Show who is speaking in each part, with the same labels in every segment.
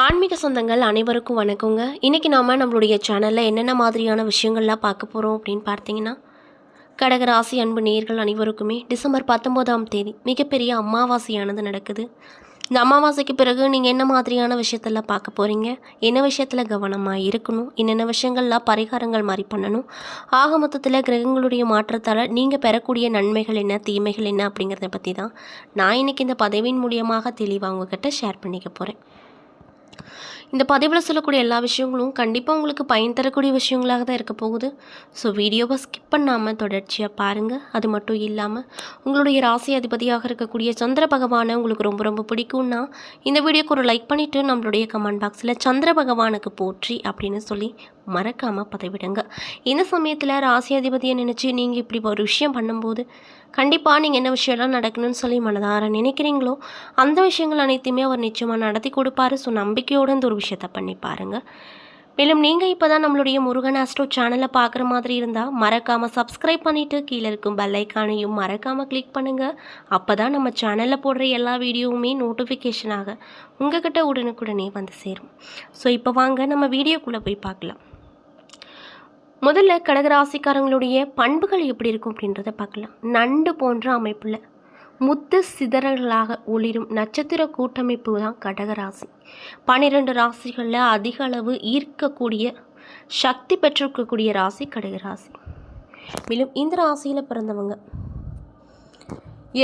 Speaker 1: ஆன்மீக சொந்தங்கள் அனைவருக்கும் வணக்கங்க. இன்றைக்கி நாம் நம்மளுடைய சேனலில் என்னென்ன மாதிரியான விஷயங்கள்லாம் பார்க்க போகிறோம் அப்படின்னு பார்த்தீங்கன்னா, கடகராசி அன்பு நேயர்கள் அனைவருக்குமே டிசம்பர் 19ஆம் தேதி மிகப்பெரிய அமாவாசையானது நடக்குது. இந்த அமாவாசைக்கு பிறகு நீங்கள் என்ன மாதிரியான விஷயத்தெல்லாம் பார்க்க போகிறீங்க, என்ன விஷயத்தில் கவனமாக இருக்கணும், என்னென்ன விஷயங்கள்லாம் பரிகாரங்கள் மாதிரி பண்ணணும், ஆக மொத்தத்தில் கிரகங்களுடைய மாற்றத்தால் நீங்கள் பெறக்கூடிய நன்மைகள் என்ன, தீமைகள் என்ன அப்படிங்கிறத பற்றி தான் நான் இன்றைக்கி இந்த பதிவின் மூலியமாக தெளிவாக உங்ககிட்ட ஷேர் பண்ணிக்க போகிறேன். இந்த பதிவில் சொல்லக்கூடிய எல்லா விஷயங்களும் கண்டிப்பாக உங்களுக்கு பயன் தரக்கூடிய விஷயங்களாக தான் இருக்க போகுது. ஸோ வீடியோவை ஸ்கிப் பண்ணாமல் தொடர்ச்சியாக பாருங்கள். அது மட்டும் இல்லாமல் உங்களுடைய ராசி அதிபதியாக இருக்கக்கூடிய சந்திர பகவானை உங்களுக்கு ரொம்ப ரொம்ப பிடிக்கும்னா இந்த வீடியோக்கு ஒரு லைக் பண்ணிவிட்டு நம்மளுடைய கமெண்ட் பாக்ஸில் சந்திர பகவானுக்கு போற்றி அப்படின்னு சொல்லி மறக்காமல் பதிவிடுங்க. இந்த சமயத்தில் ராசி அதிபதியை நினச்சி நீங்கள் இப்படி ஒரு விஷயம் பண்ணும்போது கண்டிப்பாக நீங்கள் என்ன விஷயம்லாம் நடக்கணும்னு சொல்லி மனதார நினைக்கிறீங்களோ அந்த விஷயங்கள் அனைத்தையுமே அவர் நிச்சயமாக நடத்தி கொடுப்பாரு. ஸோ நம்பிக்கையோடு இந்த ஒரு விஷயத்தை பண்ணி பாருங்கள். மேலும் நீங்கள் இப்போ தான் நம்மளுடைய முருகன் ஆஸ்ட்ரோ சேனலை பார்க்குற மாதிரி இருந்தால் மறக்காமல் சப்ஸ்கிரைப் பண்ணிவிட்டு கீழே இருக்கும் பெல் ஐக்கானையும் மறக்காமல் கிளிக் பண்ணுங்கள். அப்போ தான் நம்ம சேனலில் போடுற எல்லா வீடியோவுமே நோட்டிஃபிகேஷனாக உங்கள்கிட்ட உடனுக்குடனே வந்து சேரும். ஸோ இப்போ வாங்க நம்ம வீடியோக்குள்ளே போய் பார்க்கலாம். முதல்ல கடகராசிக்காரங்களுடைய பண்புகள் எப்படி இருக்கும் அப்படின்றத பார்க்கலாம். நண்டு போன்ற அமைப்பில் முத்து சிதறல்களாக ஒளிரும் நட்சத்திர கூட்டமைப்பு தான் கடகராசி. 12 ராசிகளில் அதிக அளவு ஈர்க்கக்கூடிய சக்தி பெற்றிருக்கக்கூடிய ராசி கடகராசி. மேலும் இந்த ராசியில் பிறந்தவங்க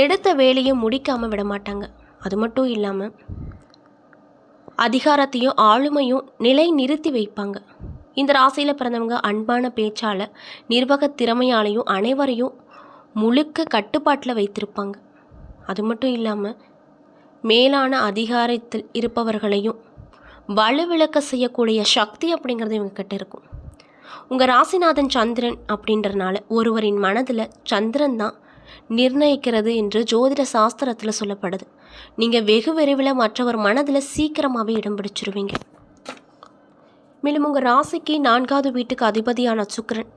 Speaker 1: எடுத்த வேலையை முடிக்காமல் விட மாட்டாங்க. அது மட்டும் இல்லாமல் அதிகாரத்தையும் ஆளுமையும் நிலை நிறுத்தி வைப்பாங்க. இந்த ராசியில் பிறந்தவங்க அன்பான பேச்சால் நிர்வாக திறமையாலையும் அனைவரையும் முழுக்க கட்டுப்பாட்டில் வைத்திருப்பாங்க. அது மட்டும் இல்லாமல் மேலான அதிகாரத்தில் இருப்பவர்களையும் வலுவிளக்க செய்யக்கூடிய சக்தி அப்படிங்கிறது இவங்கக்கிட்ட இருக்கும். உங்கள் ராசிநாதன் சந்திரன் அப்படின்றனால ஒருவரின் மனதில் சந்திரன் தான் நிர்ணயிக்கிறது என்று ஜோதிட சாஸ்திரத்தில் சொல்லப்படுது. நீங்கள் வெகு விரைவில் மற்றவர் மனதில் சீக்கிரமாகவே இடம் பிடிச்சிருவீங்க. மேலும் உங்கள் ராசிக்கு 4வது வீட்டுக்கு அதிபதியான சுக்கிரன்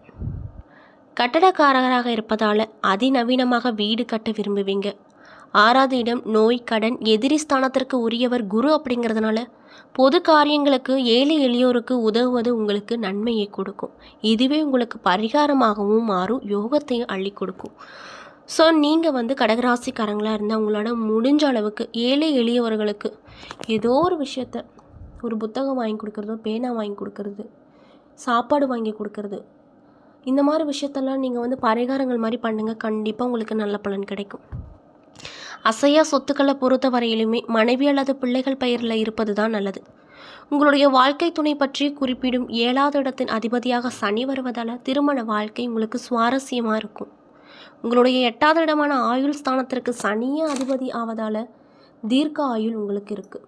Speaker 1: கட்டடக்காரராக இருப்பதால் அதிநவீனமாக வீடு கட்ட விரும்புவீங்க. 6வது இடம் நோய் கடன் எதிரி ஸ்தானத்திற்கு உரியவர் குரு அப்படிங்கிறதுனால பொது காரியங்களுக்கு ஏழை எளியோருக்கு உதவுவது உங்களுக்கு நன்மையை கொடுக்கும். இதுவே உங்களுக்கு பரிகாரமாகவும் மாறும், யோகத்தையும் அள்ளி கொடுக்கும். ஸோ நீங்கள் கடகராசிக்காரங்களாக இருந்தால் உங்களோட முடிஞ்ச அளவுக்கு ஏழை எளியவர்களுக்கு ஏதோ ஒரு விஷயத்தை, ஒரு புத்தகம் வாங்கி கொடுக்குறதோ, பேனா வாங்கி கொடுக்கறது, சாப்பாடு வாங்கி கொடுக்கறது, இந்த மாதிரி விஷயத்தெல்லாம் நீங்கள் பரிகாரங்கள் மாதிரி பண்ணுங்கள். கண்டிப்பாக உங்களுக்கு நல்ல பலன் கிடைக்கும். அசையா சொத்துக்களை பொறுத்த வரையிலுமே மனைவி அல்லது பிள்ளைகள் பெயரில் இருப்பது தான் நல்லது. உங்களுடைய வாழ்க்கை துணை பற்றி குறிப்பிடும் 7வது இடத்தின் அதிபதியாக சனி வருவதால் திருமண வாழ்க்கை உங்களுக்கு சுவாரஸ்யமாக இருக்கும். உங்களுடைய 8வது இடமான ஆயுள் ஸ்தானத்திற்கு சனியே அதிபதி ஆவதால் தீர்க்க ஆயுள் உங்களுக்கு இருக்குது.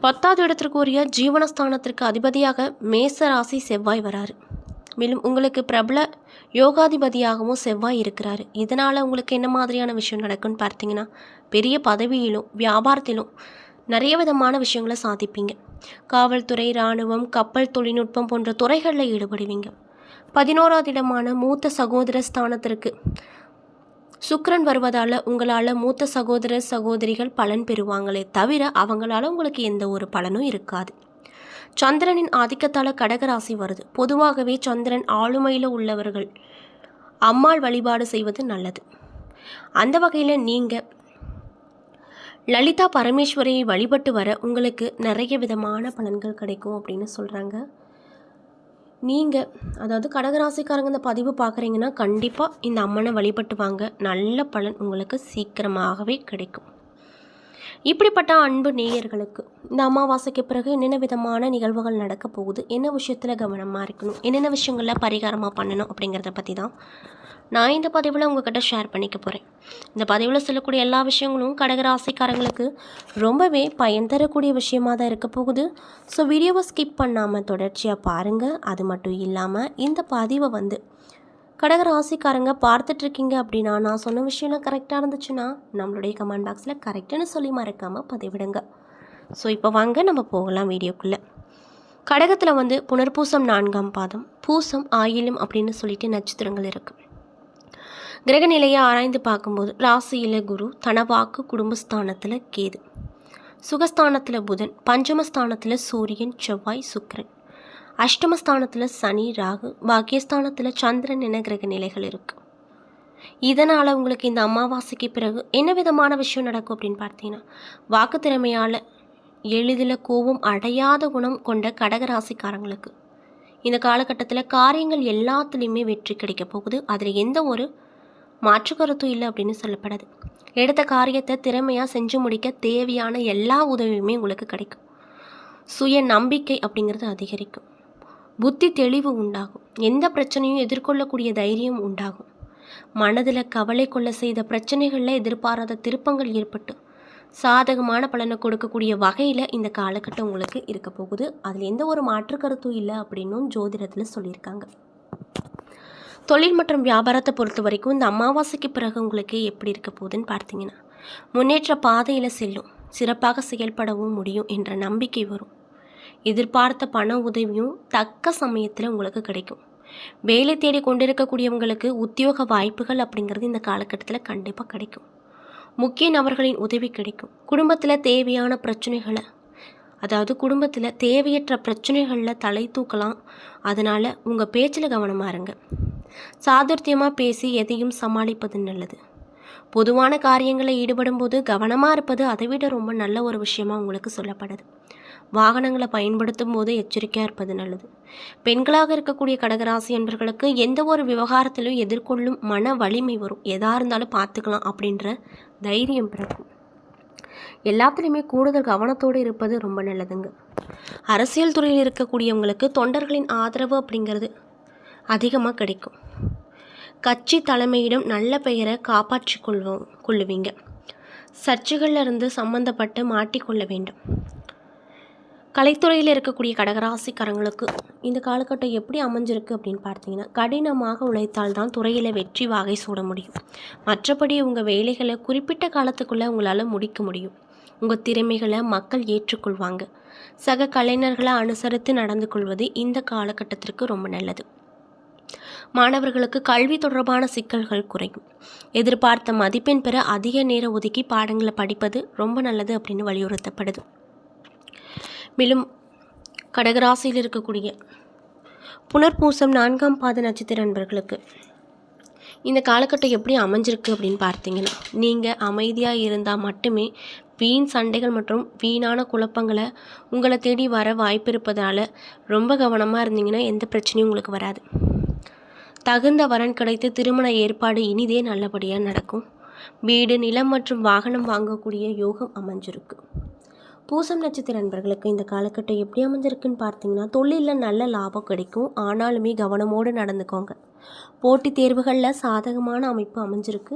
Speaker 1: 10வது இடத்திற்கு உரிய ஜீவனஸ்தானத்திற்கு அதிபதியாக மேச ராசி செவ்வாய் வராரு. மேலும் உங்களுக்கு பிரபல யோகாதிபதியாகவும் செவ்வாய் இருக்கிறாரு. இதனால் உங்களுக்கு என்ன மாதிரியான விஷயம் நடக்குன்னு பார்த்தீங்கன்னா, பெரிய பதவியிலும் வியாபாரத்திலும் நிறைய விதமான விஷயங்களை சாதிப்பீங்க. காவல்துறை, இராணுவம், கப்பல் தொழில்நுட்பம் போன்ற துறைகளில் ஈடுபடுவீங்க. 11வது இடமான மூத்த சகோதர ஸ்தானத்திற்கு சுக்கிரன் வருவதால் உங்களால் மூத்த சகோதர சகோதரிகள் பலன் பெறுவாங்களே தவிர அவங்களால உங்களுக்கு எந்த ஒரு பலனும் இருக்காது. சந்திரனின் ஆதிக்கத்தால் கடகராசி வருது. பொதுவாகவே சந்திரன் ஆளுமையில் உள்ளவர்கள் அம்மாள் வழிபாடு செய்வது நல்லது. அந்த வகையில் நீங்கள் லலிதா பரமேஸ்வரியை வழிபட்டு வர உங்களுக்கு நிறைய விதமான பலன்கள் கிடைக்கும் அப்படின்னு சொல்கிறாங்க. நீங்கள் அதாவது கடகராசிக்காரங்க இந்த பதிவு பார்க்குறீங்கன்னா கண்டிப்பாக இந்த அம்மனை வழிபட்டு வாங்க. நல்ல பலன் உங்களுக்கு சீக்கிரமாகவே கிடைக்கும். இப்படிப்பட்ட அன்பு நேயர்களுக்கு இந்த அமாவாசைக்கு பிறகு என்னென்ன விதமான நிகழ்வுகள் நடக்க போகுது, என்ன விஷயத்தில் கவனமாக இருக்கணும், என்னென்ன விஷயங்களில் பரிகாரமாக பண்ணணும் அப்படிங்கிறத பற்றி தான் நான் இந்த பதிவில் உங்கள்கிட்ட ஷேர் பண்ணிக்க போகிறேன். இந்த பதிவில் சொல்லக்கூடிய எல்லா விஷயங்களும் கடகராசிக்காரங்களுக்கு ரொம்பவே பயன் தரக்கூடிய விஷயமாக தான் இருக்க போகுது. ஸோ வீடியோவை ஸ்கிப் பண்ணாமல் தொடர்ச்சியாக பாருங்கள். அது மட்டும் இல்லாமல் இந்த பதிவை கடகராசிக்காரங்க பார்த்துட்ருக்கீங்க அப்படின்னா, நான் சொன்ன விஷயம்லாம் கரெக்டாக இருந்துச்சுன்னா நம்மளுடைய கமெண்ட் பாக்ஸில் கரெக்டுன்னு சொல்லி மறக்காமல் பதிவிடுங்க. ஸோ இப்போ வாங்க நம்ம போகலாம் வீடியோக்குள்ளே. கடகத்தில் புனர்பூசம் 4ஆம் பாதம், பூசம், ஆயிலம் அப்படின்னு சொல்லிட்டு நட்சத்திரங்கள் இருக்குது. கிரகநிலையை ஆராய்ந்து பார்க்கும்போது ராசியில் குரு, தனவாக்கு குடும்பஸ்தானத்தில் கேது. சுகஸ்தானத்தில் புதன், பஞ்சமஸ்தானத்தில் சூரியன், செவ்வாய், சுக்கிரன், அஷ்டமஸ்தானத்தில் சனி, ராகு, பாக்கியஸ்தானத்தில் சந்திரன் என கிரக நிலைகள் இருக்குது. இதனால் உங்களுக்கு இந்த அமாவாசைக்கு பிறகு என்ன விதமான விஷயம் நடக்கும் அப்படின்னு பார்த்தீங்கன்னா, வாக்கு திறமையால் எளிதில் கோபம் அடையாத குணம் கொண்ட கடகராசிக்காரங்களுக்கு இந்த காலகட்டத்தில் காரியங்கள் எல்லாத்துலேயுமே வெற்றி கிடைக்க போகுது. அதில் எந்த ஒரு மாற்று கருத்தும் இல்லை அப்படின்னு சொல்லப்படுது. எடுத்த காரியத்தை திறமையாக செஞ்சு முடிக்க தேவையான எல்லா உதவியுமே உங்களுக்கு கிடைக்கும். சுய நம்பிக்கை அப்படிங்கிறது அதிகரிக்கும். புத்தி தெளிவு உண்டாகும். எந்த பிரச்சனையும் எதிர்கொள்ளக்கூடிய தைரியம் உண்டாகும். மனதில் கவலை கொள்ள செய்த பிரச்சனைகளில் எதிர்பாராத திருப்பங்கள் ஏற்பட்டு சாதகமான பலனை கொடுக்கக்கூடிய வகையில் இந்த காலகட்டம் உங்களுக்கு இருக்க போகுது. அதில் எந்த ஒரு மாற்று கருத்தும் இல்லை அப்படின்னும் ஜோதிடத்தில் சொல்லியிருக்காங்க. தொழில் மற்றும் வியாபாரத்தை பொறுத்த வரைக்கும் இந்த அமாவாசைக்கு பிறகு உங்களுக்கு எப்படி இருக்க போகுதுன்னு பார்த்தீங்கன்னா, முன்னேற்ற பாதையில் செல்லும், சிறப்பாக செயல்படவும் முடியும் என்ற நம்பிக்கை வரும். எதிர்பார்த்த பண உதவியும் தக்க சமயத்தில் உங்களுக்கு கிடைக்கும். வேலை தேடி கொண்டிருக்கக்கூடியவங்களுக்கு உத்தியோக வாய்ப்புகள் அப்படிங்கிறது இந்த காலகட்டத்தில் கண்டிப்பாக கிடைக்கும். முக்கிய நபர்களின் உதவி கிடைக்கும். குடும்பத்தில் தேவையான பிரச்சனைகளை, அதாவது குடும்பத்தில் தேவையற்ற பிரச்சனைகளில் தலை தூக்கலாம். அதனால் உங்கள் பேச்சில் கவனமாக இருங்க. சாதுர்த்தியமாக பேசி எதையும் சமாளிப்பது நல்லது. பொதுவான காரியங்களில் ஈடுபடும் போது கவனமாக இருப்பது அதை விட ரொம்ப நல்ல ஒரு விஷயமாக உங்களுக்கு சொல்லப்படுது. வாகனங்களை பயன்படுத்தும் போது எச்சரிக்கையாக இருப்பது நல்லது. பெண்களாக இருக்கக்கூடிய கடகராசி என்பவர்களுக்கு எந்த ஒரு விவகாரத்திலும் எதிர்கொள்ளும் மன வலிமை வரும். எதாக இருந்தாலும் பார்த்துக்கலாம் அப்படின்ற தைரியம் பிறக்கும். எல்லாத்துலேயுமே கூடுதல் கவனத்தோடு இருப்பது ரொம்ப நல்லதுங்க. அரசியல் துறையில் இருக்கக்கூடியவங்களுக்கு தொண்டர்களின் ஆதரவு அப்படிங்கிறது அதிகமாக கிடைக்கும். கட்சி தலைமையிடம் நல்ல பெயரை காப்பாற்றி கொள்ளுவீங்க. சர்ச்சைகளில் இருந்து சம்பந்தப்பட்டு மாட்டிக்கொள்ள வேண்டும். கலைத்துறையில் இருக்கக்கூடிய கடகராசிக்காரங்களுக்கு இந்த காலகட்டம் எப்படி அமைஞ்சிருக்கு அப்படின்னு பார்த்தீங்கன்னா, கடினமாக உழைத்தால் தான் துறையில் வெற்றி வாகை சூட முடியும். மற்றபடி உங்கள் வேலைகளை குறிப்பிட்ட காலத்துக்குள்ளே உங்களால் முடிக்க முடியும். உங்கள் திறமைகளை மக்கள் ஏற்றுக்கொள்வாங்க. சக கலைஞர்களை அனுசரித்து நடந்து கொள்வது இந்த காலகட்டத்திற்கு ரொம்ப நல்லது. மாணவர்களுக்கு கல்வி தொடர்பான சிக்கல்கள் குறையும். எதிர்பார்த்த மதிப்பெண் பெற அதிக நேரம் ஒதுக்கி பாடங்களை படிப்பது ரொம்ப நல்லது அப்படின்னு வலியுறுத்தப்படுது. மேலும் கடகராசியில் இருக்கக்கூடிய புனர்பூசம் 4ஆம் பாத நட்சத்திர நண்பர்களுக்கு இந்த காலகட்டம் எப்படி அமைஞ்சிருக்கு அப்படின்னு பார்த்தீங்கன்னா, நீங்கள் அமைதியாக இருந்தால் மட்டுமே வீண் சண்டைகள் மற்றும் வீணான குழப்பங்களை உங்களை தேடி வர வாய்ப்பு இருப்பதால் ரொம்ப கவனமாக இருந்தீங்கன்னா எந்த பிரச்சனையும் உங்களுக்கு வராது. தகுந்த வரன் கிடைத்து திருமண ஏற்பாடு இனிதே நல்லபடியாக நடக்கும். வீடு, நிலம் மற்றும் வாகனம் வாங்கக்கூடிய யோகம் அமைஞ்சிருக்கு. பூசம் நட்சத்திர நண்பர்களுக்கு இந்த காலகட்டம் எப்படி அமைஞ்சிருக்குன்னு பார்த்தீங்கன்னா, தொழிலில் நல்ல லாபம் கிடைக்கும். ஆனாலுமே கவனமோடு நடந்துக்கோங்க. போட்டித் தேர்வுகளில் சாதகமான அமைப்பு அமைஞ்சிருக்கு.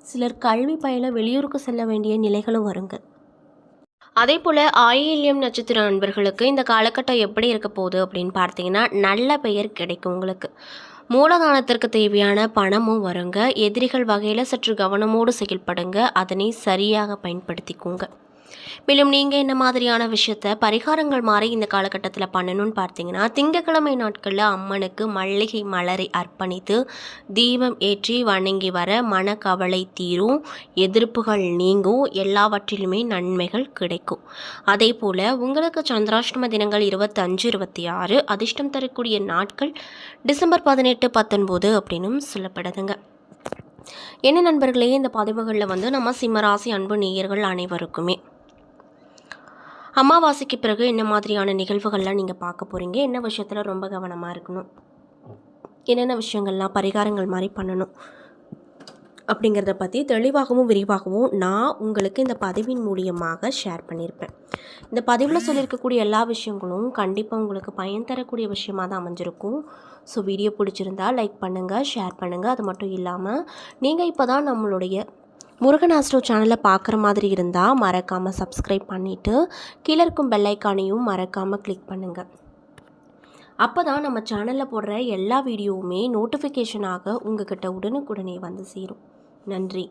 Speaker 1: சிலர் கல்வி பயில வெளியூருக்கு செல்ல வேண்டிய நிலைகளும் வருங்க. அதே போல் ஆயில்யம் நட்சத்திர நண்பர்களுக்கு இந்த காலகட்டம் எப்படி இருக்க போகுது அப்படின்னு பார்த்தீங்கன்னா, நல்ல பெயர் கிடைக்கும். உங்களுக்கு மூலதனத்திற்கு தேவையான பணமும் வருங்க. எதிரிகள் வகையில் சற்று கவனமோடு செயல்படுங்க. அதனை சரியாக பயன்படுத்திக்கோங்க. மேலும் நீங்கள் என்ன மாதிரியான விஷயத்த பரிகாரங்கள் மாறி இந்த காலகட்டத்தில் பண்ணணும்னு பார்த்தீங்கன்னா, திங்கட்கிழமை நாட்களில் அம்மனுக்கு மல்லிகை மலரை அர்ப்பணித்து தீபம் ஏற்றி வணங்கி வர மனக்கவலை தீரும், எதிர்ப்புகள் நீங்கும், எல்லாவற்றிலுமே நன்மைகள் கிடைக்கும். அதே போல் உங்களுக்கு சந்திராஷ்டம தினங்கள் 25, 26, அதிர்ஷ்டம் தரக்கூடிய நாட்கள் டிசம்பர் 18, 19 அப்படின்னும் சொல்லப்படுதுங்க. என்ன நண்பர்களே, இந்த பதிவுகளில் நம்ம சிம்மராசி அன்பு நேயர்கள் அனைவருக்குமே அமாவாசைக்கு பிறகு என்ன மாதிரியான நிகழ்வுகள்லாம் நீங்கள் பார்க்க போகிறீங்க, என்ன விஷயத்தில் ரொம்ப கவனமாக இருக்கணும், என்னென்ன விஷயங்கள்லாம் பரிகாரங்கள் மாதிரி பண்ணணும் அப்படிங்கிறத பற்றி தெளிவாகவும் விரிவாகவும் நான் உங்களுக்கு இந்த பதிவின் மூலியமாக ஷேர் பண்ணியிருப்பேன். இந்த பதிவில் சொல்லியிருக்கக்கூடிய எல்லா விஷயங்களும் கண்டிப்பாக உங்களுக்கு பயன் தரக்கூடிய விஷயமாக தான் அமைஞ்சிருக்கும். ஸோ வீடியோ பிடிச்சிருந்தால் லைக் பண்ணுங்கள், ஷேர் பண்ணுங்கள். அது மட்டும் இல்லாமல் நீங்கள் இப்போ தான் நம்மளுடைய முருகன் ஆஸ்ட்ரோ சேனலை பார்க்குற மாதிரி இருந்தால் மறக்காமல் சப்ஸ்கிரைப் பண்ணிவிட்டு கீழே இருக்கும் பெல் ஐக்கானையும் மறக்காமல் கிளிக் பண்ணுங்கள். அப்போ தான் நம்ம சேனலில் போடுற எல்லா வீடியோவுமே நோட்டிஃபிகேஷனாக உங்கள்கிட்ட உடனுக்குடனே வந்து சேரும். நன்றி.